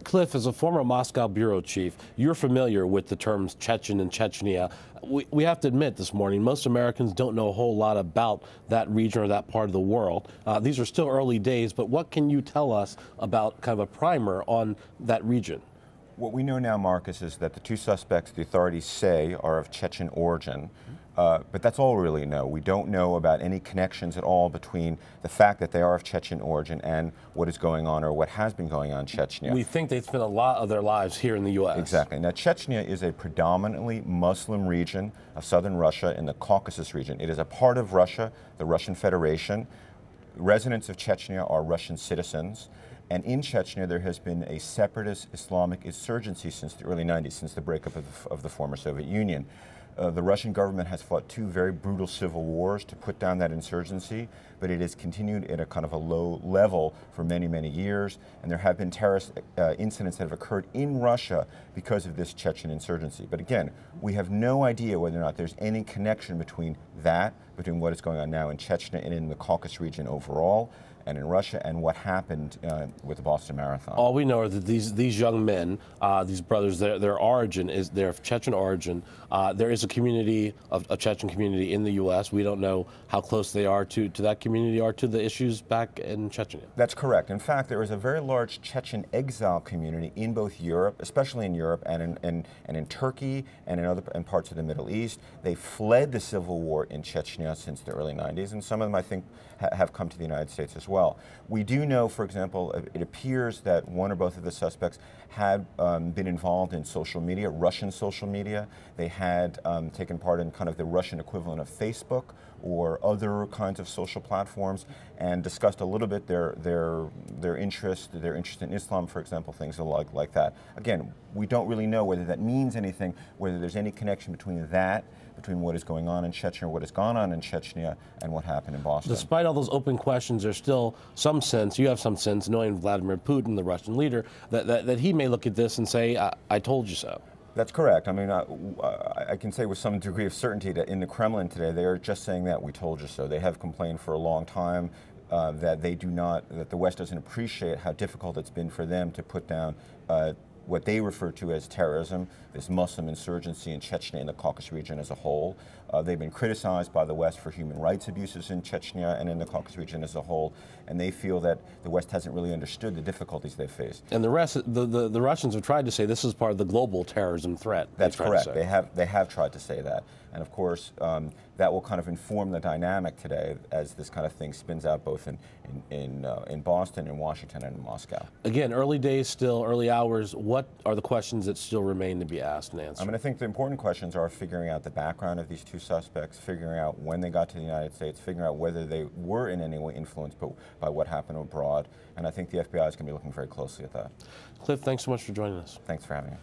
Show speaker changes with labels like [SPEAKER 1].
[SPEAKER 1] Cliff, as a former Moscow bureau chief, you're familiar with the terms Chechen and Chechnya. We have to admit this morning, most Americans don't know a whole lot about that region or that part of the world. These are still early days, but what can you tell us about kind of a primer on that region?
[SPEAKER 2] What we know now, Marcus, is that the two suspects the authorities say are of Chechen origin, but that's all we really know. We don't know about any connections at all between the fact that they are of Chechen origin and what is going on or what has been going on in Chechnya.
[SPEAKER 1] We think they've spent a lot of their lives here in the U.S.
[SPEAKER 2] Exactly. Now, Chechnya is a predominantly Muslim region of southern Russia in the Caucasus region. It is a part of Russia, the Russian Federation. Residents of Chechnya are Russian citizens. And in Chechnya, there has been a separatist Islamic insurgency since the early 90s, since the breakup of the former Soviet Union. The Russian government has fought two very brutal civil wars to put down that insurgency, but it has continued at a kind of a low level for many, many years. And there have been terrorist incidents that have occurred in Russia because of this Chechen insurgency. But again, we have no idea whether or not there's any connection between what is going on now in Chechnya and in the Caucasus region overall, and in Russia, and what happened with the Boston Marathon.
[SPEAKER 1] All we know is that these young men, these brothers, their origin is they're of Chechen origin. There is a community, a Chechen community in the U.S. We don't know how close they are to that community or to the issues back in Chechnya.
[SPEAKER 2] That's correct. In fact, there is a very large Chechen exile community in both Europe, especially in Europe, and in Turkey and in other parts of the Middle East. They fled the civil war in Chechnya since the early 90s, and some of them, I think, have come to the United States as well. We do know, for example, it appears that one or both of the suspects had been involved in social media, Russian social media. They had taken part in kind of the Russian equivalent of Facebook or other kinds of social platforms, and discussed a little bit their interest in Islam, for example, things like that. Again, we don't really know whether that means anything, whether there's any connection between what is going on in Chechnya, what has gone on in Chechnya, and what happened in Boston.
[SPEAKER 1] Despite all those open questions, there's still some sense, you have some sense, knowing Vladimir Putin, the Russian leader, that he may look at this and say, I told you so.
[SPEAKER 2] That's correct. I mean, I can say with some degree of certainty that in the Kremlin today, they are just saying that we told you so. They have complained for a long time that the West doesn't appreciate how difficult it's been for them to put down what they refer to as terrorism, this Muslim insurgency in Chechnya and the Caucasus region as a whole. They've been criticized by the West for human rights abuses in Chechnya and in the Caucasus region as a whole, and they feel that the West hasn't really understood the difficulties they faced.
[SPEAKER 1] And the Russians have tried to say this is part of the global terrorism threat.
[SPEAKER 2] That's correct. They have tried to say that, and of course that will kind of inform the dynamic today as this kind of thing spins out both in Boston, in Washington, and in Moscow.
[SPEAKER 1] Again, early days still, early hours. What are the questions that still remain to be asked and answered?
[SPEAKER 2] I mean, I think the important questions are figuring out the background of these two suspects, figuring out when they got to the United States, figuring out whether they were in any way influenced by what happened abroad, and I think the FBI is going to be looking very closely at that.
[SPEAKER 1] Cliff, thanks so much for joining us.
[SPEAKER 2] Thanks for having me.